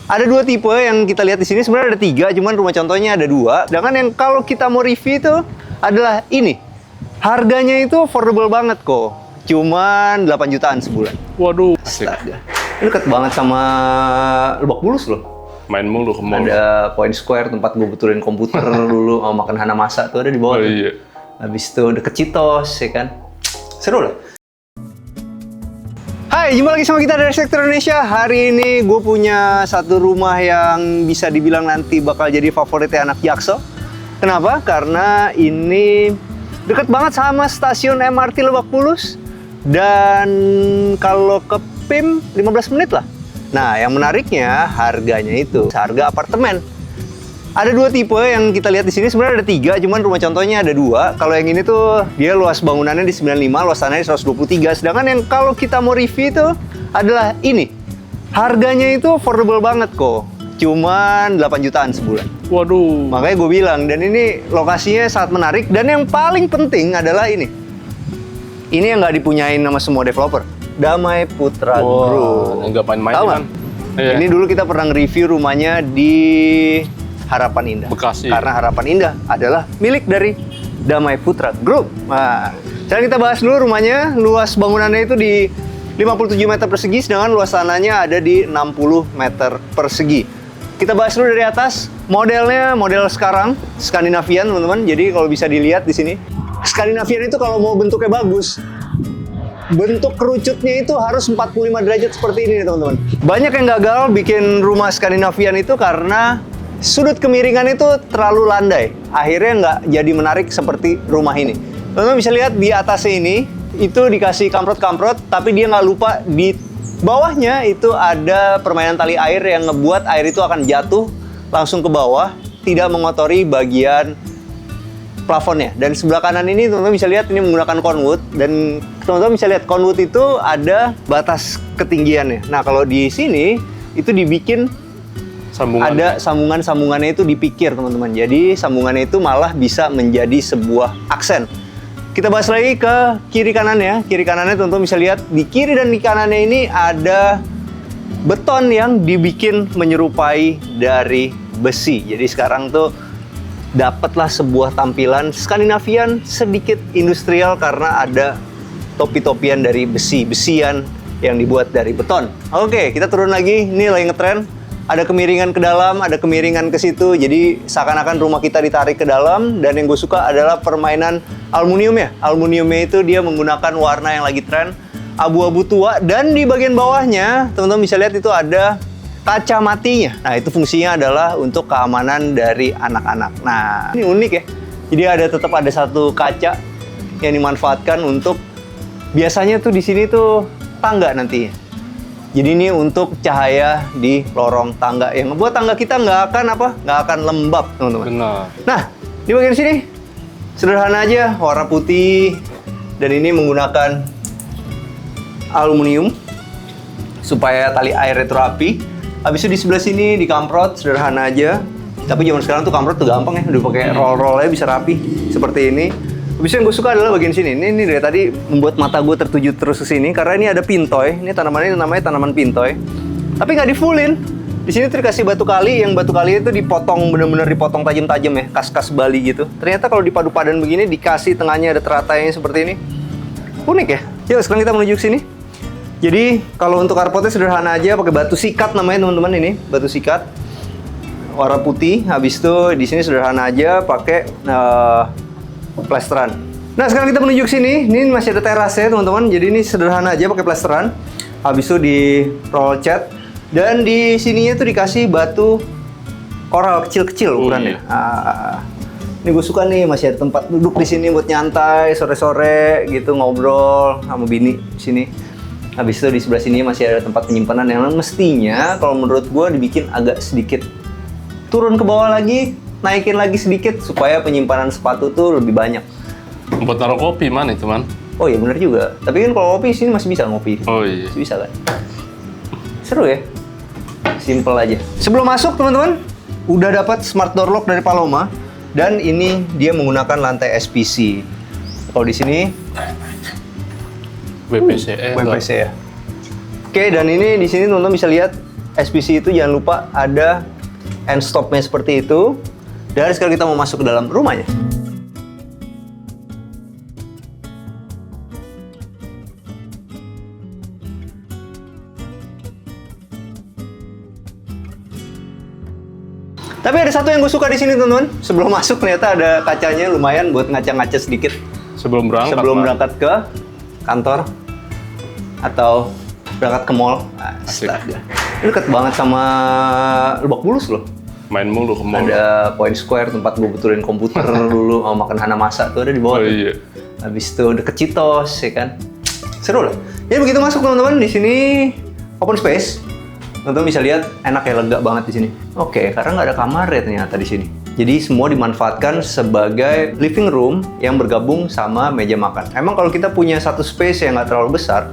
Ada dua tipe yang kita lihat di sini, sebenarnya ada tiga, cuman rumah contohnya ada dua. Sedangkan yang kalau kita mau review itu adalah ini. Harganya itu affordable banget kok. Cuman 8 jutaan sebulan. Waduh, asik. Astaga. Ini deket banget sama Lebak Bulus loh. Main mulu ke mall. Ada Point Square, tempat gue betulin komputer dulu, mau makan Hanamasa tuh ada di bawah. Oh tuh. iya. Habis itu deket Citos, ya kan. Seru lah. Hai, jumpa lagi sama kita dari Sektor Indonesia. Hari ini gue punya satu rumah yang bisa dibilang nanti bakal jadi favoritnya anak Jakso. Kenapa? Karena ini deket banget sama stasiun MRT Lebak Bulus. Dan kalau ke PIM 15 menit lah. Nah, yang menariknya harganya itu harga apartemen. Ada dua tipe yang kita lihat di sini, sebenarnya ada tiga, cuman rumah contohnya ada dua. Kalau yang ini tuh dia luas bangunannya di 95, luas tanahnya di 123. Sedangkan yang kalau kita mau review itu adalah ini. Harganya itu affordable banget kok. Cuman 8 jutaan sebulan. Waduh. Makanya gue bilang, dan ini lokasinya sangat menarik. Dan yang paling penting adalah ini. Ini yang nggak dipunyain sama semua developer. Damai Putra Group. Nggak main-main Tahu kan? Iya. Ini dulu kita pernah nge-review rumahnya di Harapan Indah. Bekasi. Karena Harapan Indah adalah milik dari Damai Putra Group. Nah, sekarang kita bahas dulu rumahnya. Luas bangunannya itu di 57 meter persegi, sedangkan luas tanahnya ada di 60 meter persegi. Kita bahas dulu dari atas. Modelnya model sekarang, Skandinavian, teman-teman. Jadi kalau bisa dilihat di sini, Skandinavian itu kalau mau bentuknya bagus, bentuk kerucutnya itu harus 45 derajat seperti ini nih, teman-teman. Banyak yang gagal bikin rumah Skandinavian itu karena sudut kemiringan itu terlalu landai. Akhirnya nggak jadi menarik seperti rumah ini. Teman-teman bisa lihat di atasnya ini, itu dikasih kamprot-kamprot, tapi dia nggak lupa di bawahnya itu ada permainan tali air yang ngebuat air itu akan jatuh langsung ke bawah, tidak mengotori bagian plafonnya. Dan sebelah kanan ini teman-teman bisa lihat ini menggunakan conwood, dan teman-teman bisa lihat conwood itu ada batas ketinggiannya. Nah, kalau di sini itu dibikin ada sambungannya itu dipikir, teman-teman. Jadi sambungannya itu malah bisa menjadi sebuah aksen. Kita bahas lagi ke kiri kanannya. Kiri kanannya teman-teman bisa lihat di kiri dan di kanannya ini ada beton yang dibikin menyerupai dari besi. Jadi sekarang tuh dapatlah sebuah tampilan Skandinavian sedikit industrial karena ada topi-topian dari besi-besian yang dibuat dari beton. Oke, kita turun lagi. Ini lagi ngetren. Ada kemiringan ke dalam, ada kemiringan ke situ. Jadi seakan-akan rumah kita ditarik ke dalam. Dan yang gue suka adalah permainan aluminiumnya. Aluminiumnya itu dia menggunakan warna yang lagi tren, abu-abu tua. Dan di bagian bawahnya, teman-teman bisa lihat itu ada kaca matinya. Nah, itu fungsinya adalah untuk keamanan dari anak-anak. Nah, ini unik ya. Jadi tetap ada satu kaca yang dimanfaatkan untuk, biasanya tuh di sini tuh tangga nantinya. Jadi ini untuk cahaya di lorong tangga yang membuat tangga kita nggak akan lembab, teman-teman. Benar. Nah, di bagian sini sederhana aja, warna putih, dan ini menggunakan aluminium supaya tali airnya itu rapi. Habis itu di sebelah sini dikamprot, sederhana aja. Tapi zaman sekarang tuh kamprot tuh gampang ya, udah pakai roll-roll aja bisa rapi seperti ini. Habis itu yang gue suka adalah bagian sini. Ini dari tadi membuat mata gue tertuju terus ke sini karena ini ada pintoy. Ini tanaman ini namanya tanaman pintoy. Tapi nggak di-fullin. Di sini tuh dikasih batu kali, yang batu kali itu dipotong, bener-bener dipotong tajam-tajam ya, kas-kas Bali gitu. Ternyata kalau dipadu padan begini, dikasih tengahnya ada teratainya seperti ini. Unik ya? Yuk, sekarang kita menuju ke sini. Jadi, kalau untuk carportnya sederhana aja, pakai batu sikat namanya teman-teman ini, batu sikat. Warna putih, habis itu di sini sederhana aja, pakai plesteran. Nah, sekarang kita menuju ke sini. Ini masih ada terasnya, teman-teman. Jadi ini sederhana aja pakai plesteran. Habis itu di roll cat. Dan di sininya tuh dikasih batu koral kecil-kecil ukurannya. Nah, ini gue suka nih, masih ada tempat duduk di sini buat nyantai sore-sore gitu, ngobrol sama bini di sini. Habis itu di sebelah sini masih ada tempat penyimpanan yang mestinya kalau menurut gue dibikin agak sedikit turun ke bawah lagi, naikin lagi sedikit supaya penyimpanan sepatu tuh lebih banyak. Buat taruh kopi mana itu, Man? Oh iya benar juga. Tapi kan kalau kopi sini masih bisa ngopi. Oh iya. Masih bisa kan? Seru ya? Simple aja. Sebelum masuk teman-teman, udah dapat smart door lock dari Paloma. Dan ini dia menggunakan lantai SPC. Kalau di sini WPC WPC ya. Oke, dan ini di sini teman-teman bisa lihat SPC itu jangan lupa ada end stopnya seperti itu. Dan sekarang kita mau masuk ke dalam rumahnya. Tapi ada satu yang gue suka di sini teman-teman. Sebelum masuk ternyata ada kacanya lumayan buat ngaca-ngaca sedikit. Sebelum berangkat. Sebelum Pak. berangkat ke kantor atau berangkat ke mall. Asik. Astaga. Ini deket banget sama Lebak Bulus loh. Main mulu ke mall. Ada Point Square tempat gue betulin komputer dulu, mau makan Hanamasa tuh ada di bawah. Oh tuh. iya. Habis itu deket Citos, ya kan. Seru lah. Jadi begitu masuk teman-teman, di sini open space. Teman-teman bisa lihat enak ya, lega banget di sini. Oke, karena nggak ada kamar ya ternyata di sini. Jadi semua dimanfaatkan sebagai living room yang bergabung sama meja makan. Emang kalau kita punya satu space yang nggak terlalu besar,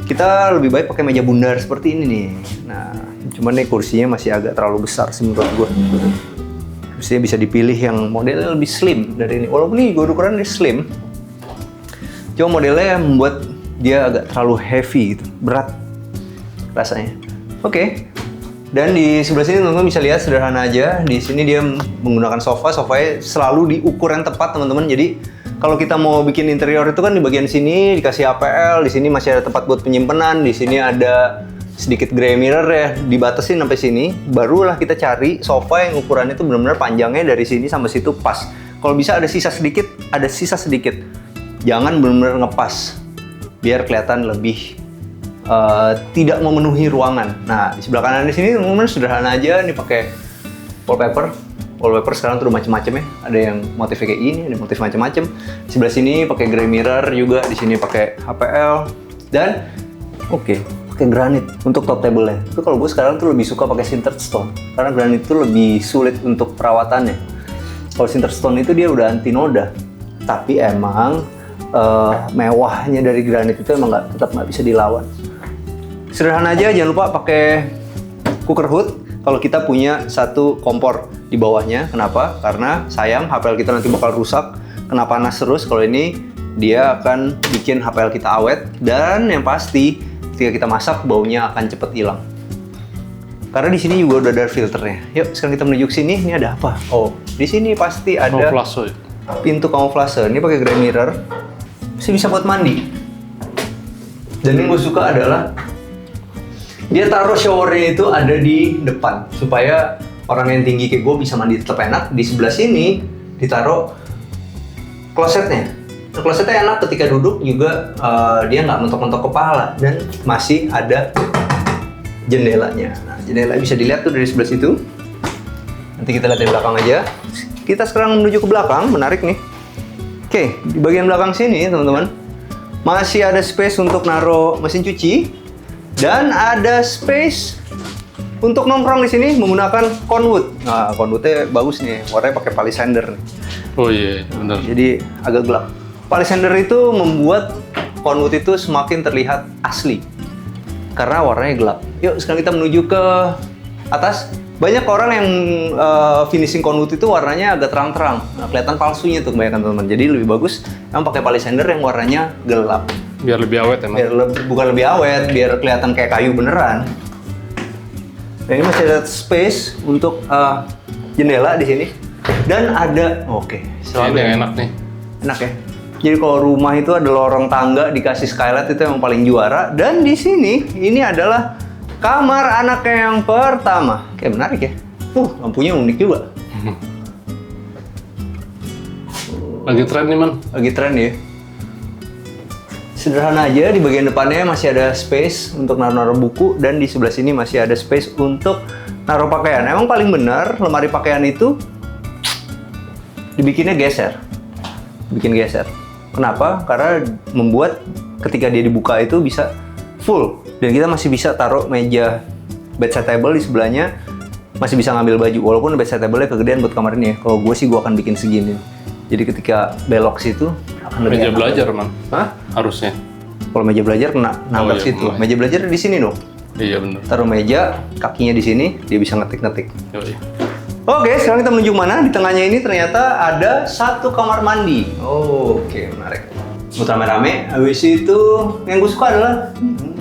kita lebih baik pakai meja bundar seperti ini nih. Nah, cuman nih kursinya masih agak terlalu besar sih menurut gue. Kursinya bisa dipilih yang modelnya lebih slim dari ini. Walaupun nih gue ukuran ini slim, cuma modelnya membuat dia agak terlalu heavy gitu, berat rasanya. Oke. Dan di sebelah sini teman-teman bisa lihat sederhana aja. Di sini dia menggunakan sofa, sofanya selalu di ukuran tepat teman-teman. Jadi kalau kita mau bikin interior itu kan di bagian sini dikasih APL, di sini masih ada tempat buat penyimpanan, di sini ada sedikit gray mirror ya, dibatasin sampai sini. Barulah kita cari sofa yang ukurannya itu benar-benar panjangnya dari sini sampai situ pas. Kalau bisa ada sisa sedikit, ada sisa sedikit. Jangan benar-benar ngepas, biar kelihatan lebih tidak memenuhi ruangan. Nah, di sebelah kanan di sini teman-teman sederhana aja, nih pakai wallpaper. Wallpaper sekarang tuh macam-macam ya. Ada yang motifnya kayak ini, ada motif macam-macam. Di sebelah sini pakai gray mirror juga, di sini pakai HPL dan pakai granit untuk top table-nya. Itu kalau gue sekarang tuh lebih suka pakai sintered stone karena granit itu lebih sulit untuk perawatannya. Kalau sintered stone itu dia udah anti noda. Tapi emang mewahnya dari granit itu emang tetap nggak bisa dilawan. Sederhana aja, jangan lupa pakai cooker hood kalau kita punya satu kompor di bawahnya. Kenapa? Karena sayang HPL kita nanti bakal rusak, kena panas terus. Kalau ini dia akan bikin HPL kita awet, dan yang pasti ketika kita masak baunya akan cepet hilang. Karena di sini juga udah ada filternya. Yuk sekarang kita menuju ke sini. Ini ada apa? Oh, di sini pasti ada Kamuflase. pintu kamuflase. Ini pakai gray mirror. Masih bisa buat mandi. Dan yang gue suka adalah dia taruh showernya itu ada di depan supaya orang yang tinggi kayak gue bisa mandi tetap enak. Di sebelah sini ditaruh klosetnya. Nah, klosetnya enak ketika duduk juga, dia nggak mentok-mentok kepala dan masih ada jendelanya. Nah, jendela bisa dilihat tuh dari sebelah situ. Nanti kita lihat dari belakang aja. Kita sekarang menuju ke belakang, menarik nih. Oke, di bagian belakang sini teman-teman masih ada space untuk naruh mesin cuci. Dan ada space untuk nongkrong di sini menggunakan conwood. Nah, conwoodnya bagus nih, warnanya pakai palisander nih. Oh iya, benar. Jadi agak gelap. Palisander itu membuat conwood itu semakin terlihat asli karena warnanya gelap. Yuk, sekarang kita menuju ke atas. Banyak orang yang finishing conwood itu warnanya agak terang-terang. Nah, kelihatan palsunya tuh kebanyakan teman-teman. Jadi lebih bagus yang pakai palisander yang warnanya gelap. Biar lebih awet emang. Bukan lebih awet, biar kelihatan kayak kayu beneran. Nah, ini masih ada space untuk jendela di sini. Dan ada, Ini yang enak nih. Enak ya. Jadi kalau rumah itu ada lorong tangga dikasih skylight itu yang paling juara. Dan di sini ini adalah kamar anaknya yang pertama. Kayak menarik ya. Lampunya unik juga. Lagi tren nih man. Lagi tren ya. Sederhana aja, di bagian depannya masih ada space untuk naruh-naruh buku, dan di sebelah sini masih ada space untuk naruh pakaian. Emang paling benar lemari pakaian itu dibikinnya geser. Bikin geser. Kenapa? Karena membuat ketika dia dibuka itu bisa full, dan kita masih bisa taruh meja bedside table di sebelahnya, masih bisa ngambil baju. Walaupun bedside table-nya kegedean buat kamar ini ya. Kalau gue sih gue akan bikin segini. Jadi ketika belok situ akan lebih Meja enak. belajar man. Hah? Harusnya. Kalau meja belajar kena nabrak iya, situ. mulai. Meja belajar di sini dong. Iya benar. Taruh meja, kakinya di sini, dia bisa ngetik-ngetik. Yoi. Oke, sekarang kita menuju mana? Di tengahnya ini ternyata ada satu kamar mandi. Oke, menarik. Muter rame-rame. Habis itu yang gue suka adalah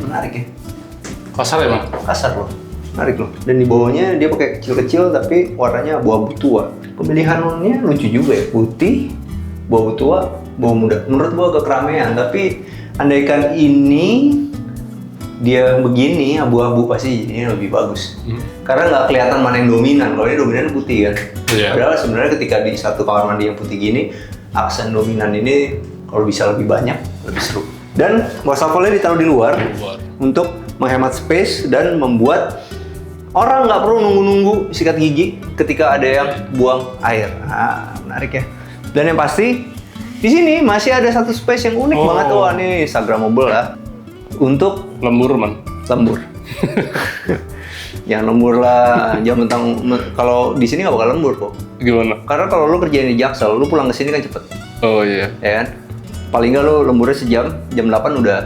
menarik ya. Kasar ya man. Kasar loh. Menarik loh. Dan di bawahnya dia pakai kecil-kecil tapi warnanya abu-abu tua. Pemilihannya lucu juga ya, putih, abu tua, abu muda. Menurut gua agak keramaian, tapi andaikan ini dia begini abu-abu pasti ini lebih bagus. Karena nggak kelihatan mana yang dominan. Kalau ini dominan putih kan. Iya. Padahal sebenarnya ketika di satu kamar mandi yang putih gini, aksen dominan ini kalau bisa lebih banyak, lebih seru. Dan wastafelnya ditaruh di luar untuk menghemat space dan membuat orang nggak perlu nunggu-nunggu sikat gigi ketika ada yang buang air. Nah, menarik ya. Dan yang pasti di sini masih ada satu space yang unik banget. Wah, ini Instagramable lah. Untuk Lembur, Man. lembur. Yang lembur lah, jangan mentang kalau di sini nggak bakal lembur kok. Gimana? Karena kalau lu kerjain di Jaksel, lu pulang ke sini kan cepet, Oh iya. ya kan? Paling nggak lu lemburnya sejam, jam 8 udah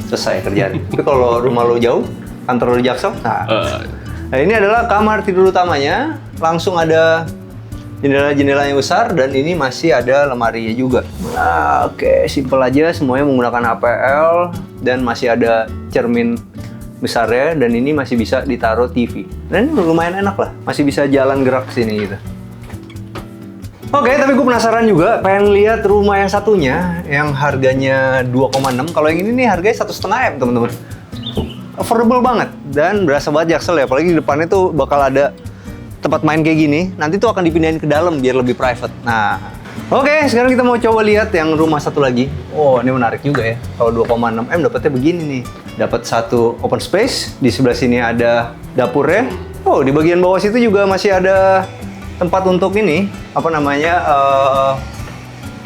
selesai kerjaan. Tapi kalau rumah lu jauh, kantor lu di Jaksel, nah ini adalah kamar tidur utamanya, langsung ada jendela-jendela yang besar dan ini masih ada lemarinya juga. Nah, oke, simple aja, semuanya menggunakan HPL dan masih ada cermin besarnya dan ini masih bisa ditaruh TV. Dan ini lumayan enak lah, masih bisa jalan gerak ke sini gitu. Oke, tapi gue penasaran juga, pengen lihat rumah yang satunya yang harganya 2,6. Kalau yang ini nih harganya 1,5 M, teman-teman. Affordable banget dan berasa banget Jaksel ya, apalagi di depannya tuh bakal ada tempat main kayak gini. Nanti tuh akan dipindahin ke dalam biar lebih private. Nah, oke, sekarang kita mau coba lihat yang rumah satu lagi. Oh, ini menarik juga ya. Kalau 2,6 M dapetnya begini nih. Dapat satu open space, di sebelah sini ada dapurnya. Oh, di bagian bawah situ juga masih ada tempat untuk ini, apa namanya,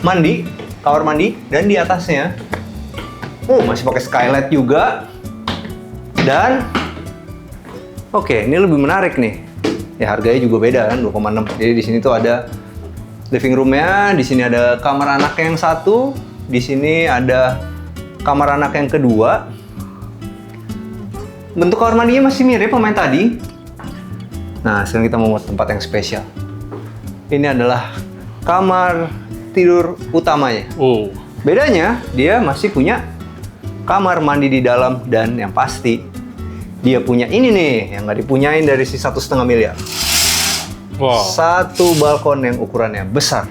mandi, kamar mandi. Dan di atasnya, masih pakai skylight juga. Dan, oke, ini lebih menarik nih. Ya harganya juga beda kan, 2,6. Jadi di sini tuh ada living room-nya, di sini ada kamar anak yang satu, di sini ada kamar anak yang kedua. Bentuk kamar mandinya masih mirip sama yang tadi. Nah, sekarang kita mau buat tempat yang spesial. Ini adalah kamar tidur utamanya. Bedanya, dia masih punya kamar mandi di dalam dan yang pasti dia punya ini nih yang nggak dipunyain dari si 1,5 miliar. Wow. Satu balkon yang ukurannya besar.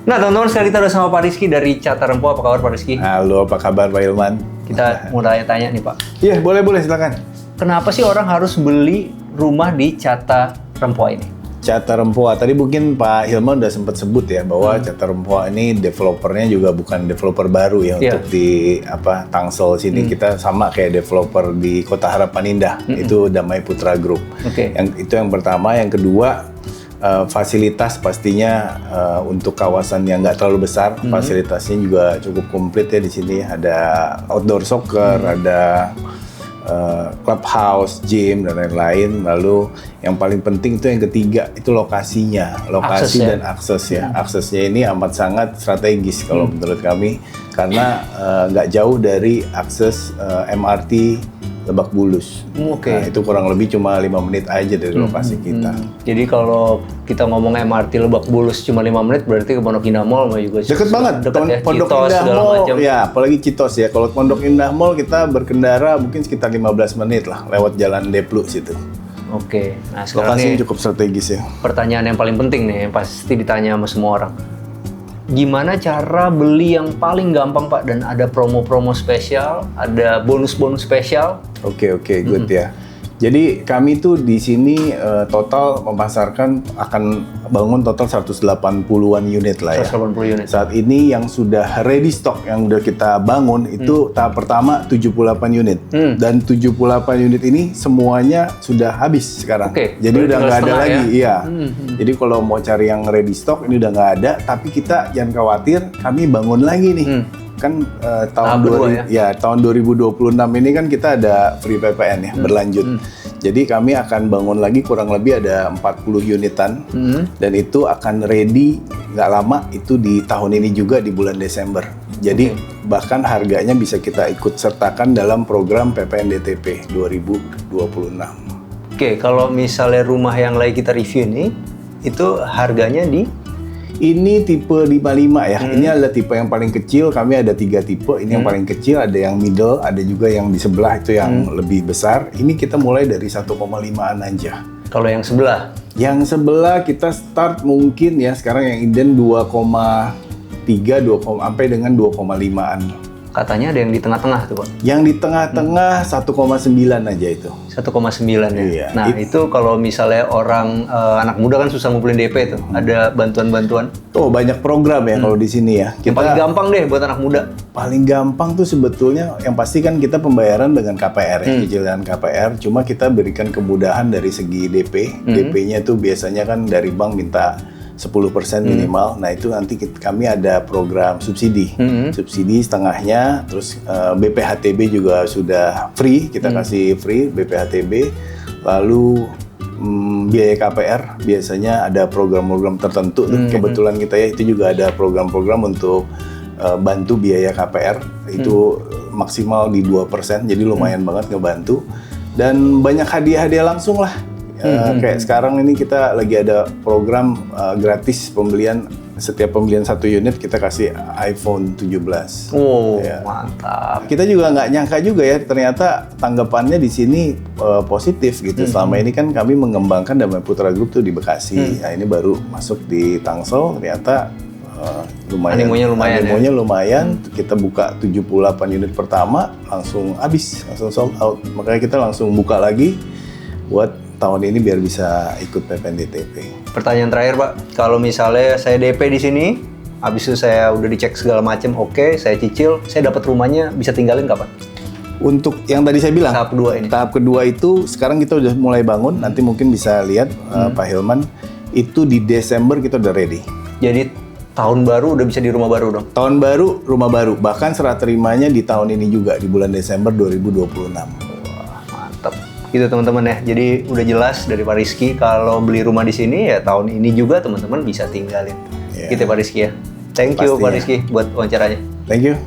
Nah, teman-teman, sekarang kita udah sama Pak Rizky dari Cata Rempo. Apa kabar Pak Rizky? Halo, apa kabar Pak Ilman? Kita mau tanya-tanya nih Pak. Iya, boleh silakan. Kenapa sih orang harus beli rumah di Cata Rempo ini? Cata Rempoa, tadi mungkin Pak Hilman udah sempat sebut ya bahwa Cata Rempoa ini developernya juga bukan developer baru ya untuk di Tangsel sini. Kita sama kayak developer di Kota Harapan Indah, itu Damai Putra Group. Itu yang pertama. Yang kedua, fasilitas pastinya untuk kawasan yang nggak terlalu besar, fasilitasnya juga cukup komplit ya di sini. Ada outdoor soccer, ada clubhouse, gym dan lain-lain. Lalu yang paling penting itu yang ketiga itu lokasinya, lokasi dan akses ya. Aksesnya ini amat sangat strategis kalau menurut kami karena nggak jauh dari akses MRT Lebak Bulus. Nah, itu kurang lebih cuma 5 menit aja dari lokasi kita. Jadi kalau kita ngomong MRT Lebak Bulus cuma 5 menit, berarti ke Pondok Indah Mall juga deket banget. Deket ya, Pondok Citos, Indah Mall, macam. ya apalagi Citos ya. Kalau Pondok Indah Mall kita berkendara mungkin sekitar 15 menit lah lewat Jalan Deplu situ. Oke, nah sekarang Lokasinya nih cukup strategis ya. pertanyaan yang paling penting nih, yang pasti ditanya sama semua orang. Gimana cara beli yang paling gampang Pak? Dan ada promo-promo spesial, ada bonus-bonus spesial. Oke, good ya. Jadi kami tuh di sini total memasarkan akan bangun total 180-an unit lah ya. 180 unit. Saat ini yang sudah ready stock yang udah kita bangun itu tahap pertama 78 unit. Dan 78 unit ini semuanya sudah habis sekarang. Jadi udah nggak ada lagi. Iya. Jadi kalau mau cari yang ready stock ini udah nggak ada. Tapi kita jangan khawatir, kami bangun lagi nih. Kan tahun 2026 ini kan kita ada free PPN ya berlanjut. Jadi kami akan bangun lagi kurang lebih ada 40 unitan dan itu akan ready nggak lama itu di tahun ini juga di bulan Desember. Jadi bahkan harganya bisa kita ikut sertakan dalam program PPN DTP 2026. Oke, kalau misalnya rumah yang lagi kita review ini itu harganya di Ini tipe 55 ya. Ini adalah tipe yang paling kecil. Kami ada 3 tipe. Ini yang paling kecil, ada yang middle, ada juga yang di sebelah itu yang lebih besar. Ini kita mulai dari 1,5-an aja. Kalau yang sebelah? Yang sebelah kita start mungkin ya sekarang yang inden 2,3 sampai dengan 2,5-an. Katanya ada yang di tengah-tengah tuh Pak. Yang di tengah-tengah 1,9 aja itu. 1,9 ya. Iya. Nah itu kalau misalnya orang anak muda kan susah ngumpulin DP tuh. Ada bantuan-bantuan. Oh banyak program ya kalau di sini ya. Yang paling gampang deh buat anak muda. Paling gampang tuh sebetulnya yang pasti kan kita pembayaran dengan KPR ya, cicilan KPR. Cuma kita berikan kemudahan dari segi DP. DP-nya tuh biasanya kan dari bank minta 10% minimal. Nah itu nanti kami ada program subsidi. Subsidi setengahnya, terus BPHTB juga sudah free, kita kasih free BPHTB. Lalu biaya KPR biasanya ada program-program tertentu. Kebetulan kita ya itu juga ada program-program untuk bantu biaya KPR. Itu maksimal di 2%, jadi lumayan banget ngebantu. Dan banyak hadiah-hadiah langsung lah. Kayak sekarang ini kita lagi ada program gratis pembelian, setiap pembelian 1 unit kita kasih iPhone 17. Oh, Ya. mantap. Kita juga nggak nyangka juga ya, ternyata tanggapannya di sini positif gitu. Selama ini kan kami mengembangkan Damai Putra Group tuh di Bekasi. Nah ini baru masuk di Tangsel, ternyata lumayan. Animonya lumayan. Kita buka 78 unit pertama, langsung habis, langsung sold out. Makanya kita langsung buka lagi buat tahun ini biar bisa ikut PPNDTP. Pertanyaan terakhir Pak, kalau misalnya saya DP di sini, habis itu saya udah dicek segala macam, oke, saya cicil, saya dapat rumahnya, bisa tinggalin kapan? Untuk yang tadi saya bilang, Tahap kedua ini. Tahap kedua itu sekarang kita udah mulai bangun, nanti mungkin bisa lihat Pak Hilman, itu di Desember kita udah ready. Jadi tahun baru udah bisa di rumah baru dong? Tahun baru, rumah baru, bahkan serah terimanya di tahun ini juga, di bulan Desember 2026. Wah, mantap. Gitu teman-teman ya. Jadi udah jelas dari Pak Rizky kalau beli rumah di sini ya tahun ini juga teman-teman bisa tinggalin. Yeah. Gitu ya Pak Rizky ya. Thank you Pak Pastinya. Rizky buat wawancaranya. Thank you.